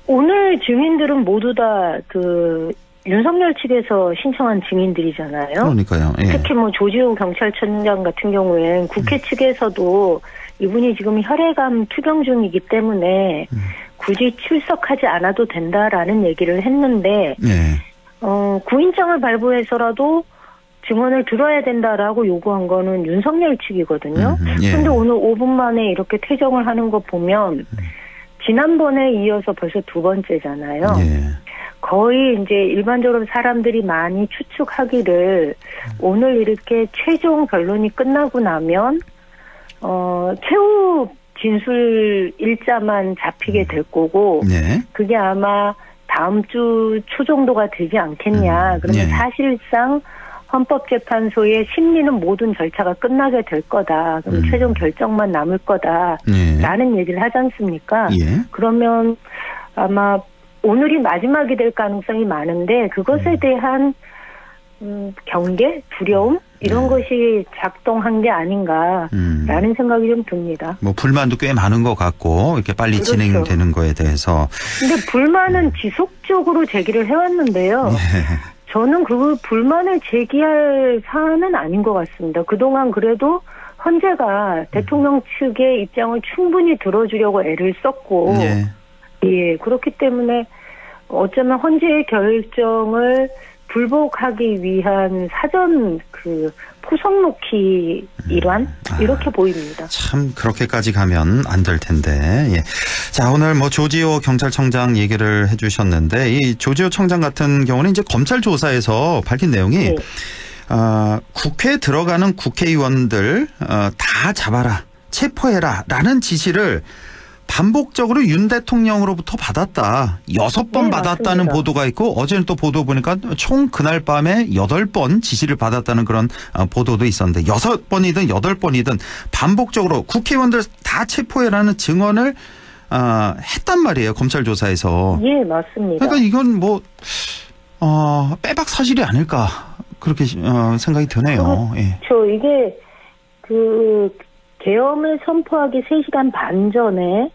오늘 증인들은 모두 다 윤석열 측에서 신청한 증인들이잖아요. 그러니까요. 예. 특히 뭐 조지호 경찰청장 같은 경우엔 국회 측에서도 이분이 지금 혈액암 투병 중이기 때문에 굳이 출석하지 않아도 된다라는 얘기를 했는데, 구인장을 발부해서라도 증언을 들어야 된다라고 요구한 거는 윤석열 측이거든요. 그런데 오늘 5분 만에 이렇게 퇴정을 하는 거 보면 지난번에 이어서 벌써 2번째잖아요. 거의 이제 일반적으로 사람들이 많이 추측하기를 오늘 이렇게 최종 변론이 끝나고 나면 최후 진술 일자만 잡히게 될 거고, 그게 아마 다음 주 초 정도가 되지 않겠냐. 그러면 사실상 헌법재판소의 심리는 모든 절차가 끝나게 될 거다. 그럼 최종 결정만 남을 거다라는 얘기를 하지 않습니까? 그러면 아마 오늘이 마지막이 될 가능성이 많은데, 그것에 대한 경계, 두려움 이런 것이 작동한 게 아닌가라는 생각이 좀 듭니다. 뭐 불만도 꽤 많은 것 같고 이렇게 빨리 그렇죠. 진행되는 거에 대해서. 근데 불만은 지속적으로 제기를 해왔는데요. 저는 그 불만을 제기할 사안은 아닌 것 같습니다. 그동안 그래도 헌재가 대통령 측의 입장을 충분히 들어주려고 애를 썼고, 그렇기 때문에 어쩌면 헌재의 결정을 불복하기 위한 사전 포석 놓기 일환 이렇게 보입니다. 참 그렇게까지 가면 안 될 텐데. 자 오늘 뭐 조지호 경찰청장 얘기를 해주셨는데, 이 조지호 청장 같은 경우는 이제 검찰 조사에서 밝힌 내용이 국회에 들어가는 국회의원들 다 잡아라, 체포해라라는 지시를 반복적으로 윤 대통령으로부터 받았다. 6번 받았다는 맞습니다. 보도가 있고, 어제는 또 보도 보니까 총 그날 밤에 8번 지시를 받았다는 그런 보도도 있었는데, 6번이든 8번이든 반복적으로 국회의원들 다 체포해라는 증언을 했단 말이에요. 검찰 조사에서. 예, 맞습니다. 그러니까 이건 뭐 빼박 사실이 아닐까 그렇게 생각이 드네요. 이게 계엄을 선포하기 3시간 반 전에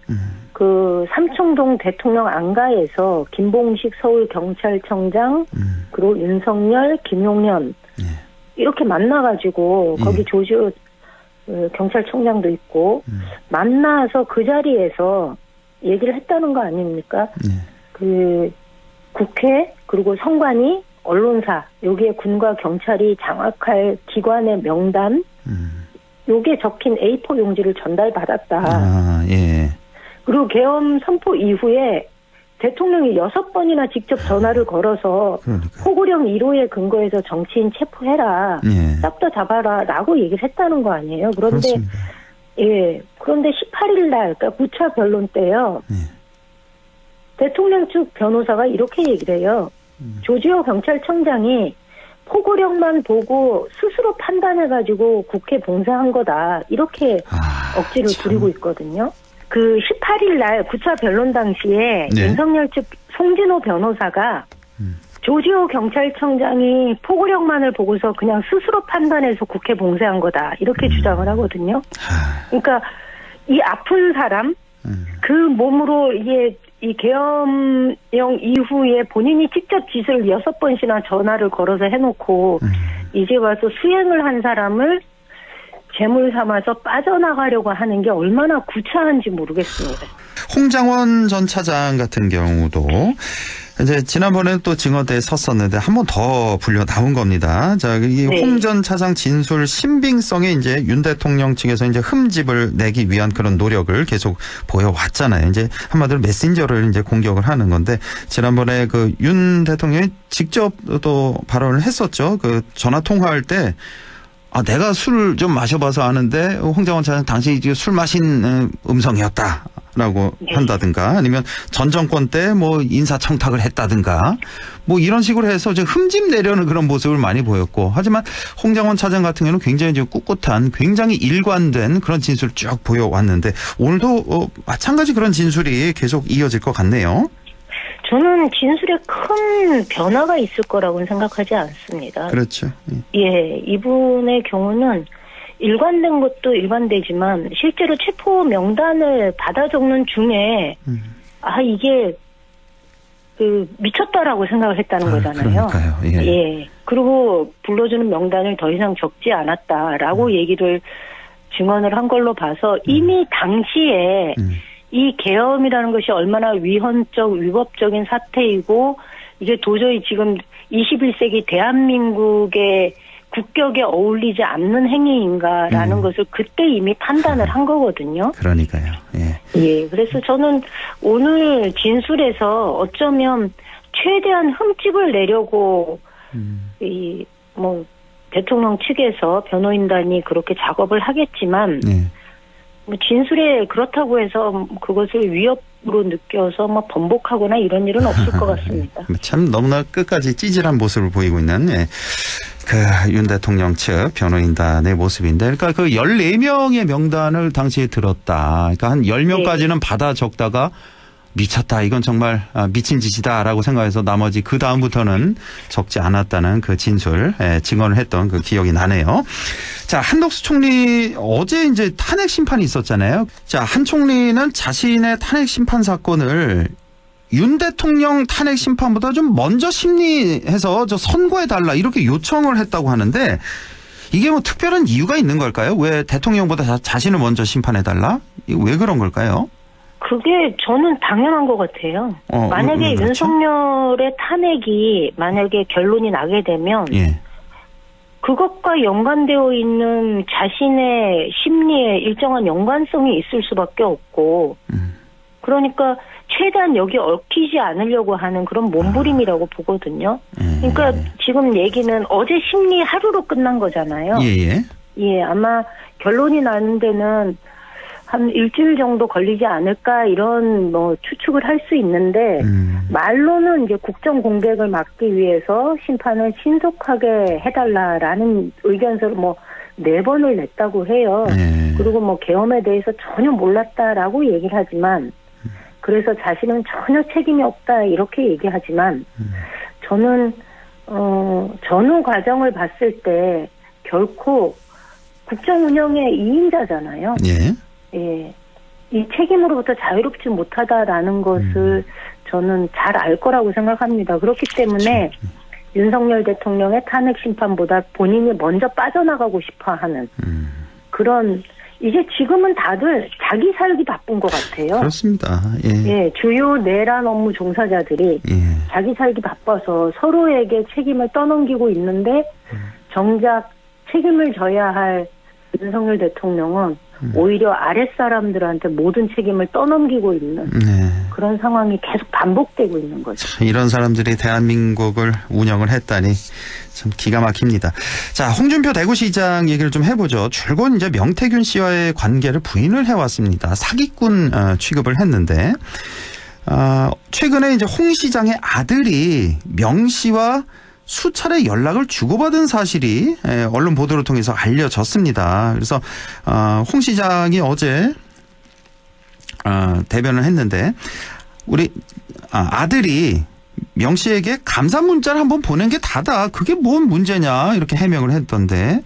삼청동 대통령 안가에서 김봉식 서울경찰청장 그리고 윤석열, 김용년 이렇게 만나가지고 거기 조지호 경찰청장도 있고 만나서 그 자리에서 얘기를 했다는 거 아닙니까? 국회 그리고 선관위, 언론사 여기에 군과 경찰이 장악할 기관의 명단 요게 적힌 A4 용지를 전달받았다. 그리고 계엄 선포 이후에 대통령이 6번이나 직접 전화를 걸어서 포고령 1호에 근거해서 정치인 체포해라. 싹 다 잡아라. 라고 얘기를 했다는 거 아니에요. 그런데 그런데 18일 날 그러니까 9차 변론 때요. 대통령 측 변호사가 이렇게 얘기를 해요. 조지호 경찰청장이 포고령만 보고 스스로 판단해가지고 국회 봉사한 거다. 이렇게 억지를 부리고 있거든요. 18일 날 9차 변론 당시에 윤석열 측 송진호 변호사가 조지호 경찰청장이 포고령만을 보고서 그냥 스스로 판단해서 국회 봉사한 거다. 이렇게 주장을 하거든요. 그러니까 이 아픈 사람, 그 몸으로 이 계엄령 이후에 본인이 직접 지시를 6번씩이나 전화를 걸어서 해놓고 이제 와서 수행을 한 사람을 재물 삼아서 빠져나가려고 하는 게 얼마나 구차한지 모르겠습니다. 홍장원 전 차장 같은 경우도 이제 지난번에 또 증언대에 섰었는데 한 번 더 불려 나온 겁니다. 자, 이 홍 전 차장 진술 신빙성에 이제 윤 대통령 측에서 이제 흠집을 내기 위한 그런 노력을 계속 보여왔잖아요. 이제 한마디로 메신저를 이제 공격을 하는 건데 지난번에 그 윤 대통령이 직접 또 발언을 했었죠. 그 전화 통화할 때 내가 술을 좀 마셔봐서 아는데 홍장원 차장 당시 술 마신 음성이었다라고 한다든가 아니면 전 정권 때 뭐 인사청탁을 했다든가 뭐 이런 식으로 해서 이제 흠집 내려는 그런 모습을 많이 보였고 하지만 홍장원 차장 같은 경우는 굉장히 좀 꿋꿋한 굉장히 일관된 그런 진술을 쭉 보여왔는데 오늘도 마찬가지 그런 진술이 계속 이어질 것 같네요. 저는 진술에 큰 변화가 있을 거라고는 생각하지 않습니다. 그렇죠. 예, 이분의 경우는 일관된 것도 일관되지만 실제로 체포 명단을 받아 적는 중에 이게 미쳤다라고 생각을 했다는 거잖아요. 그러니까요. 예. 예. 그리고 불러주는 명단을 더 이상 적지 않았다라고 얘기를 증언을 한 걸로 봐서 이미 당시에 이 계엄이라는 것이 얼마나 위헌적, 위법적인 사태이고 이게 도저히 지금 21세기 대한민국의 국격에 어울리지 않는 행위인가라는 것을 그때 이미 판단을 한 거거든요. 그러니까요. 예. 예. 그래서 저는 오늘 진술에서 어쩌면 최대한 흠집을 내려고 대통령 측에서 변호인단이 그렇게 작업을 하겠지만 진술에 그렇다고 해서 그것을 위협으로 느껴서 번복하거나 이런 일은 없을 것 같습니다. 참 너무나 끝까지 찌질한 모습을 보이고 있는 그 윤 대통령 측 변호인단의 모습인데 그러니까 그 14명의 명단을 당시에 들었다. 그러니까 한 10명까지는 받아 적다가 미쳤다. 이건 정말 미친 짓이다라고 생각해서 나머지 그 다음부터는 적지 않았다는 그 진술 증언을 했던 그 기억이 나네요. 자, 한덕수 총리 어제 이제 탄핵 심판이 있었잖아요. 자, 한 총리는 자신의 탄핵 심판 사건을 윤 대통령 탄핵 심판보다 좀 먼저 심리해서 선고해달라 이렇게 요청을 했다고 하는데 이게 뭐 특별한 이유가 있는 걸까요? 왜 대통령보다 자신을 먼저 심판해달라? 왜 그런 걸까요? 그게 저는 당연한 것 같아요. 만약에 그렇죠? 윤석열의 탄핵이 만약에 결론이 나게 되면 그것과 연관되어 있는 자신의 심리에 일정한 연관성이 있을 수밖에 없고 그러니까 최대한 여기 얽히지 않으려고 하는 그런 몸부림이라고 보거든요. 그러니까 지금 얘기는 어제 심리 하루로 끝난 거잖아요. 예, 아마 결론이 나는 데는 한 일주일 정도 걸리지 않을까 이런 추측을 할 수 있는데 말로는 이제 국정 공백을 막기 위해서 심판을 신속하게 해달라라는 의견서를 4번을 냈다고 해요. 그리고 계엄에 대해서 전혀 몰랐다라고 얘기를 하지만 그래서 자신은 전혀 책임이 없다 이렇게 얘기하지만 저는 전후 과정을 봤을 때 결코 국정 운영의 2인자잖아요. 예, 이 책임으로부터 자유롭지 못하다라는 것을 저는 잘 알 거라고 생각합니다. 그렇기 때문에 윤석열 대통령의 탄핵 심판보다 본인이 먼저 빠져나가고 싶어하는 그런 이제 지금은 다들 자기 살기 바쁜 것 같아요. 그렇습니다. 예, 주요 내란 업무 종사자들이 자기 살기 바빠서 서로에게 책임을 떠넘기고 있는데 정작 책임을 져야 할 윤석열 대통령은 오히려 아랫사람들한테 모든 책임을 떠넘기고 있는 그런 상황이 계속 반복되고 있는 거죠. 참 이런 사람들이 대한민국을 운영을 했다니 참 기가 막힙니다. 자, 홍준표 대구시장 얘기를 좀 해보죠. 줄곧 이제 명태균 씨와의 관계를 부인을 해왔습니다. 사기꾼 취급을 했는데 최근에 이제 홍 시장의 아들이 명 씨와 수차례 연락을 주고받은 사실이 언론 보도를 통해서 알려졌습니다. 그래서 홍 시장이 어제 대변을 했는데 우리 아들이 명 씨에게 감사 문자를 한번 보낸 게 다다. 그게 뭔 문제냐 이렇게 해명을 했던데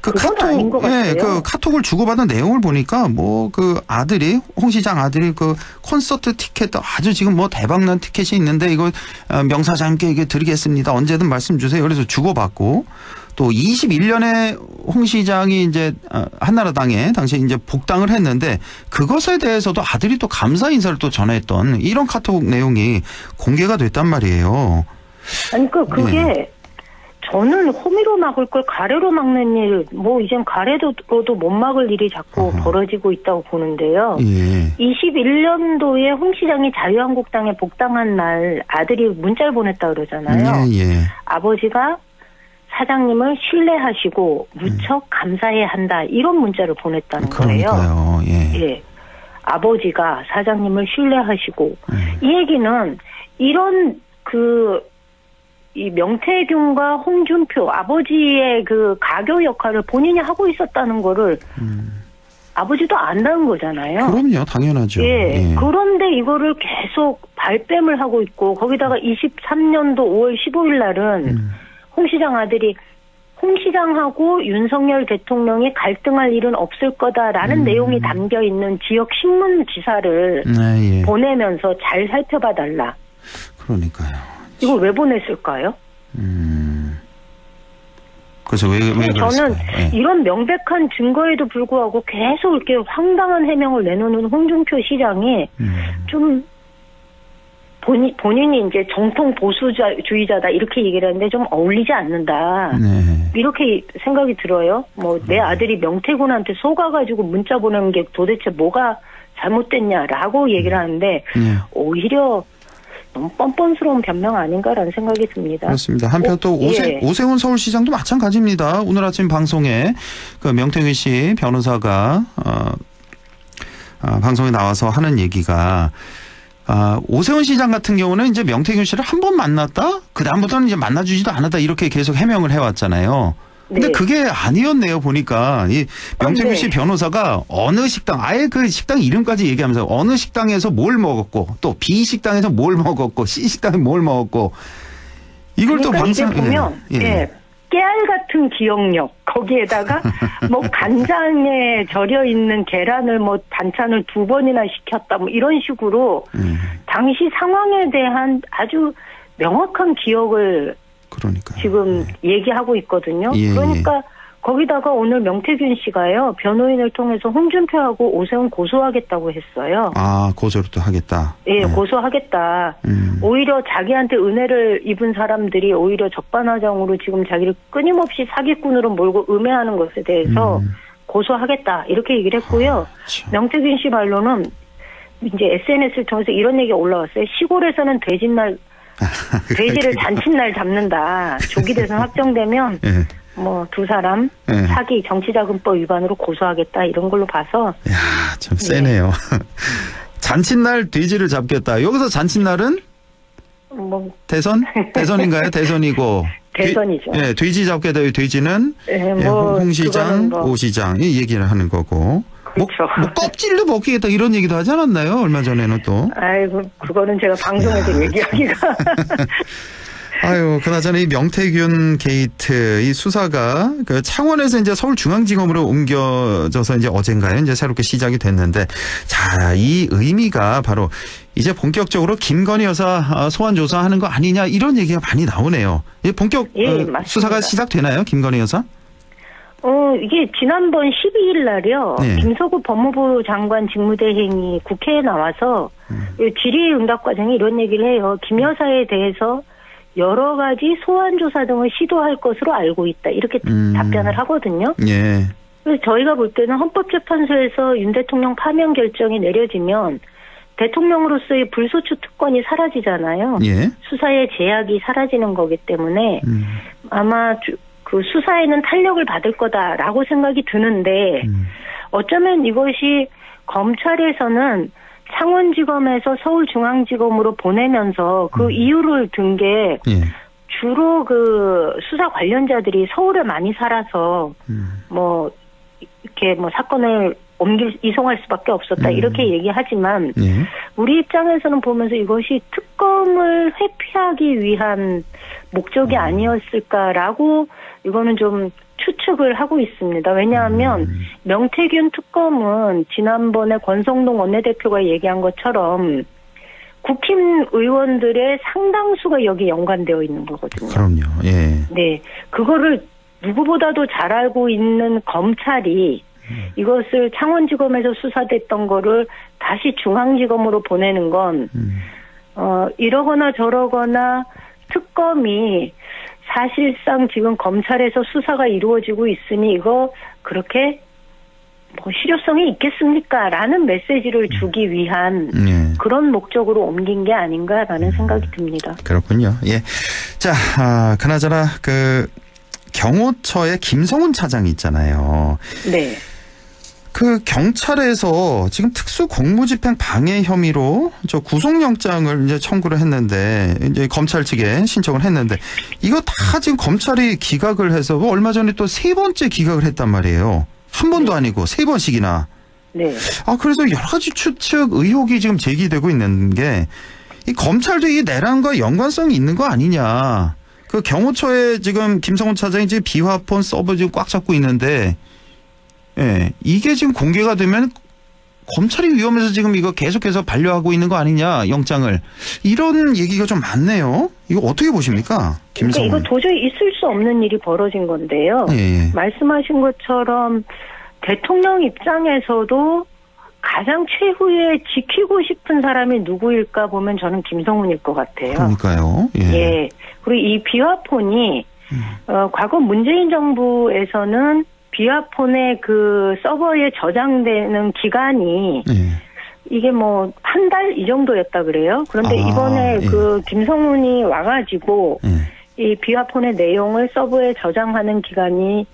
그 카톡을 주고받은 내용을 보니까 그 아들이 홍 시장 아들이 그 콘서트 티켓 아주 지금 대박난 티켓이 있는데 이거 명 사장님께 이게 드리겠습니다. 언제든 말씀 주세요. 그래서 주고받고 또 21년에 홍 시장이 이제 한나라당에 당시에 이제 복당을 했는데 그것에 대해서도 아들이 또 감사 인사를 또 전했던 이런 카톡 내용이 공개가 됐단 말이에요. 아니 그게 저는 호미로 막을 걸 가래로 막는 일, 뭐 이젠 가래로도 못 막을 일이 자꾸 벌어지고 있다고 보는데요. 21년도에 홍 시장이 자유한국당에 복당한 날 아들이 문자를 보냈다 그러잖아요. 아버지가 사장님을 신뢰하시고 무척 감사해야 한다 이런 문자를 보냈다는 거예요. 예. 아버지가 사장님을 신뢰하시고 이 얘기는 이런 이 명태균과 홍준표 아버지의 그 가교 역할을 본인이 하고 있었다는 거를 아버지도 안다는 거잖아요. 그럼요, 당연하죠. 예. 그런데 이거를 계속 발뺌을 하고 있고 거기다가 23년도 5월 15일 날은 홍 시장 아들이 홍 시장하고 윤석열 대통령이 갈등할 일은 없을 거다라는 내용이 담겨 있는 지역 신문 기사를 보내면서 잘 살펴봐 달라. 그러니까요. 이거 왜 보냈을까요? 그래서 왜 저는 이런 명백한 증거에도 불구하고 계속 이렇게 황당한 해명을 내놓는 홍준표 시장이 좀 본인이 이제 정통 보수주의자다 이렇게 얘기를 하는데 좀 어울리지 않는다. 이렇게 생각이 들어요. 뭐 내 아들이 명태균한테 속아가지고 문자 보내는 게 도대체 뭐가 잘못됐냐라고 얘기를 하는데 오히려 너무 뻔뻔스러운 변명 아닌가라는 생각이 듭니다. 그렇습니다. 한편 또 오세훈 서울시장도 마찬가지입니다. 오늘 아침 방송에 그 명태균 씨 변호사가 방송에 나와서 하는 얘기가 오세훈 시장 같은 경우는 이제 명태균 씨를 한 번 만났다? 그다음부터는 이제 만나주지도 않았다. 이렇게 계속 해명을 해왔잖아요. 근데 그게 아니었네요, 보니까. 이 명태균 씨 변호사가 어느 식당, 아예 그 식당 이름까지 얘기하면서 어느 식당에서 뭘 먹었고, 또 B 식당에서 뭘 먹었고, C 식당에 뭘 먹었고, 이걸 그러니까 또 방송, 보면, 깨알 같은 기억력, 거기에다가 뭐 간장에 절여 있는 계란을 뭐 반찬을 2번이나 시켰다, 뭐 이런 식으로 당시 상황에 대한 아주 명확한 기억을 지금 얘기하고 있거든요. 그러니까 거기다가 오늘 명태균 씨가요. 변호인을 통해서 홍준표하고 오세훈 고소하겠다고 했어요. 고소를 또 하겠다. 고소하겠다. 오히려 자기한테 은혜를 입은 사람들이 오히려 적반하장으로 지금 자기를 끊임없이 사기꾼으로 몰고 음해하는 것에 대해서 고소하겠다. 이렇게 얘기를 했고요. 명태균 씨 말로는 이제 SNS를 통해서 이런 얘기가 올라왔어요. 시골에서는 돼지를 잔칫날 잡는다. 조기 대선 확정되면 뭐 두 사람 사기 정치자금법 위반으로 고소하겠다 이런 걸로 봐서 참 세네요. 잔칫날 돼지를 잡겠다. 여기서 잔칫날은 뭐 대선인가요? 대선이고 대선이죠. 돼지 잡겠다. 돼지는 홍 시장, 오 시장 이 얘기를 하는 거고. 그렇죠. 뭐 껍질도 벗기겠다 이런 얘기도 하지 않았나요? 얼마 전에는 또. 아이고 그거는 제가 방송에서 얘기하기가. 아유, 그나저나 이 명태균 게이트 이 수사가 그 창원에서 이제 서울중앙지검으로 옮겨져서 이제 어젠가요? 이제 새롭게 시작이 됐는데, 자, 이 의미가 바로 이제 본격적으로 김건희 여사 소환 조사하는 거 아니냐 이런 얘기가 많이 나오네요. 본격 수사가 시작되나요, 김건희 여사? 이게 지난번 12일 날이요. 김석우 법무부 장관 직무대행이 국회에 나와서 질의응답 과정에 이런 얘기를 해요. 김 여사에 대해서 여러 가지 소환조사 등을 시도할 것으로 알고 있다. 이렇게 답변을 하거든요. 그래서 저희가 볼 때는 헌법재판소에서 윤 대통령 파면 결정이 내려지면 대통령으로서의 불소추 특권이 사라지잖아요. 수사의 제약이 사라지는 거기 때문에 아마 그 수사에는 탄력을 받을 거다라고 생각이 드는데 어쩌면 이것이 검찰에서는 창원지검에서 서울중앙지검으로 보내면서 그 이유를 든 게 주로 그 수사 관련자들이 서울에 많이 살아서 뭐 이렇게 뭐 사건을 이송할 수밖에 없었다 이렇게 얘기하지만 우리 입장에서는 보면서 이것이 특검을 회피하기 위한 목적이 아니었을까라고 이거는 좀 추측을 하고 있습니다. 왜냐하면 명태균 특검은 지난번에 권성동 원내대표가 얘기한 것처럼 국힘 의원들의 상당수가 여기 연관되어 있는 거거든요. 그럼요. 네, 그거를 누구보다도 잘 알고 있는 검찰이 이것을 창원지검에서 수사됐던 거를 다시 중앙지검으로 보내는 건 이러거나 저러거나 특검이 사실상 지금 검찰에서 수사가 이루어지고 있으니 이거 그렇게 실효성이 있겠습니까? 라는 메시지를 주기 위한 그런 목적으로 옮긴 게 아닌가라는 생각이 듭니다. 그렇군요. 예. 자, 그나저나 경호처의 김성훈 차장이 있잖아요. 네. 그 경찰에서 지금 특수 공무집행 방해 혐의로 저 구속영장을 이제 청구를 했는데 이제 검찰 측에 신청을 했는데 이거 다 지금 검찰이 기각을 해서 얼마 전에 또 3번째 기각을 했단 말이에요. 한 번도 아니고 3번씩이나. 네. 그래서 여러 가지 추측, 의혹이 지금 제기되고 있는 게 이 검찰도 이 내란과 연관성이 있는 거 아니냐. 그 경호처에 지금 김성훈 차장이 지금 비화폰 서버 지금 꽉 잡고 있는데, 예, 이게 지금 공개가 되면 검찰이 위험해서 지금 이거 계속해서 반려하고 있는 거 아니냐, 영장을. 이런 얘기가 좀 많네요. 이거 어떻게 보십니까? 김성훈. 그러니까 이거 도저히 있을 수 없는 일이 벌어진 건데요. 예. 말씀하신 것처럼 대통령 입장에서도 가장 최후에 지키고 싶은 사람이 누구일까 보면 저는 김성훈일 것 같아요. 그러니까요. 예. 예. 그리고 이 비화폰이 과거 문재인 정부에서는 비화폰의 그 서버에 저장되는 기간이 이게 한 달 이 정도였다 그래요. 그런데 이번에 그 김성훈이 와가지고 이 비화폰의 내용을 서버에 저장하는 기간이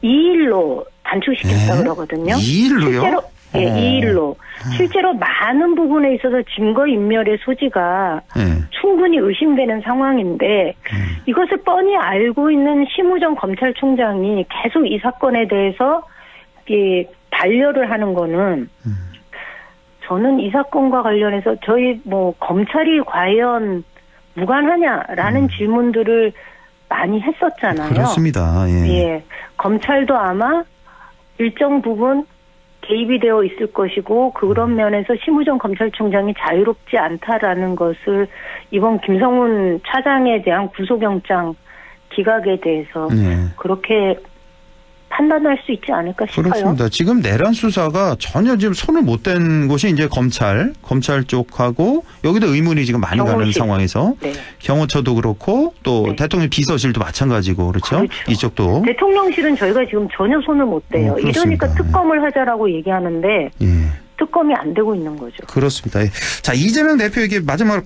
2일로 단축시켰다 그러거든요. 2일로요? 실제로 2일로. 실제로 많은 부분에 있어서 증거인멸의 소지가 충분히 의심되는 상황인데 이것을 뻔히 알고 있는 심우정 검찰총장이 계속 이 사건에 대해서 반려를 하는 거는 저는 이 사건과 관련해서 저희 검찰이 과연 무관하냐라는 질문들을 많이 했었잖아요. 그렇습니다. 예. 검찰도 아마 일정 부분 개입이 되어 있을 것이고 그런 면에서 심우정 검찰총장이 자유롭지 않다라는 것을 이번 김성훈 차장에 대한 구속영장 기각에 대해서 그렇게 판단할 수 있지 않을까 싶어요. 그렇습니다. 지금 내란 수사가 전혀 지금 손을 못 댄 곳이 이제 검찰 쪽하고 여기도 의문이 지금 많이 가는 상황에서 경호처도 그렇고 또 대통령 비서실도 마찬가지고 그렇죠? 이쪽도. 대통령실은 저희가 지금 전혀 손을 못 대요. 이러니까 특검을 하자라고 얘기하는데 특검이 안 되고 있는 거죠. 그렇습니다. 자, 이재명 대표에게 마지막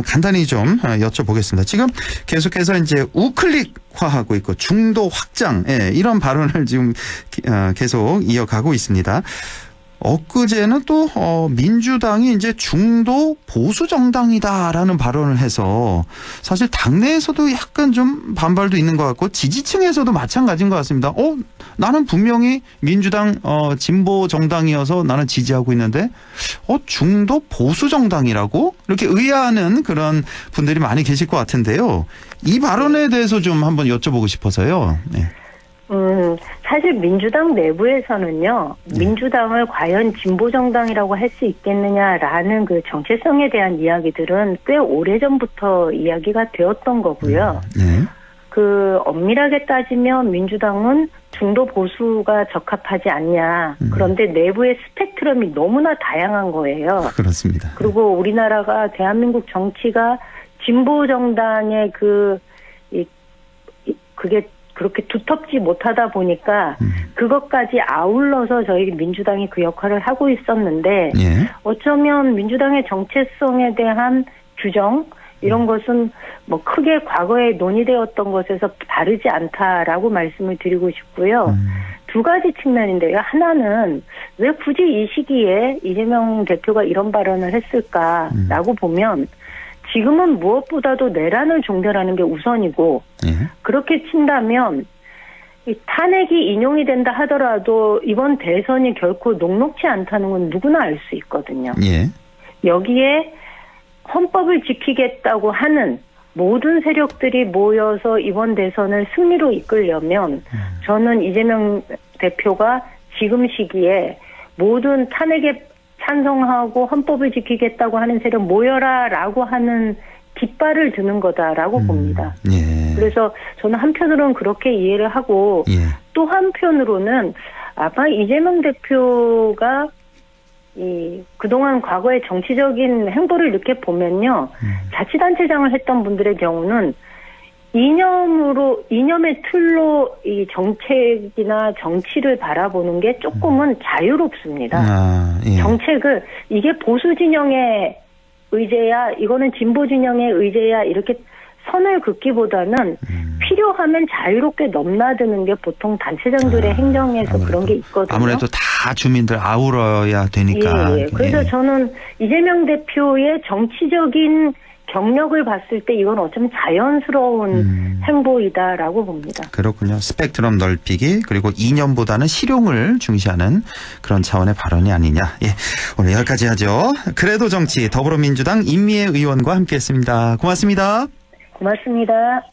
간단히 좀 여쭤보겠습니다. 지금 계속해서 이제 우클릭화하고 있고 중도 확장 이런 발언을 지금 계속 이어가고 있습니다. 엊그제는 또 민주당이 이제 중도 보수 정당이다라는 발언을 해서 사실 당내에서도 약간 좀 반발도 있는 것 같고 지지층에서도 마찬가지인 것 같습니다. 나는 분명히 민주당 진보 정당이어서 나는 지지하고 있는데 중도 보수 정당이라고 이렇게 의아하는 그런 분들이 많이 계실 것 같은데요. 이 발언에 대해서 좀 한번 여쭤보고 싶어서요. 네. 사실 민주당 내부에서는요, 민주당을 과연 진보정당이라고 할 수 있겠느냐라는 그 정체성에 대한 이야기들은 꽤 오래전부터 이야기가 되었던 거고요. 그 엄밀하게 따지면 민주당은 중도 보수가 적합하지 않냐. 그런데 내부의 스펙트럼이 너무나 다양한 거예요. 그렇습니다. 그리고 우리나라가 대한민국 정치가 진보정당의 그게 그렇게 두텁지 못하다 보니까 그것까지 아울러서 저희 민주당이 그 역할을 하고 있었는데 어쩌면 민주당의 정체성에 대한 규정 이런 것은 크게 과거에 논의되었던 것에서 다르지 않다라고 말씀을 드리고 싶고요. 두 가지 측면인데요. 하나는 왜 굳이 이 시기에 이재명 대표가 이런 발언을 했을까라고 보면 지금은 무엇보다도 내란을 종결하는 게 우선이고 그렇게 친다면 이 탄핵이 인용이 된다 하더라도 이번 대선이 결코 녹록지 않다는 건 누구나 알 수 있거든요. 여기에 헌법을 지키겠다고 하는 모든 세력들이 모여서 이번 대선을 승리로 이끌려면 저는 이재명 대표가 지금 시기에 모든 탄핵에 찬성하고 헌법을 지키겠다고 하는 세력 모여라라고 하는 깃발을 드는 거다라고 봅니다. 예. 그래서 저는 한편으로는 그렇게 이해를 하고 또 한편으로는 아마 이재명 대표가 그동안 과거의 정치적인 행보를 이렇게 보면요. 자치단체장을 했던 분들의 경우는 이념의 틀로 이 정책이나 정치를 바라보는 게 조금은 자유롭습니다. 정책을 이게 보수 진영의 의제야, 이거는 진보 진영의 의제야 이렇게 선을 긋기보다는 필요하면 자유롭게 넘나드는 게 보통 단체장들의 행정에서 그런 게 있거든요. 아무래도 다 주민들 아우러야 되니까. 그래서 저는 이재명 대표의 정치적인 경력을 봤을 때 이건 어쩌면 자연스러운 행보이다라고 봅니다. 그렇군요. 스펙트럼 넓히기 그리고 이념보다는 실용을 중시하는 그런 차원의 발언이 아니냐. 오늘 여기까지 하죠. 그래도 정치 더불어민주당 임미애 의원과 함께했습니다. 고맙습니다. 고맙습니다.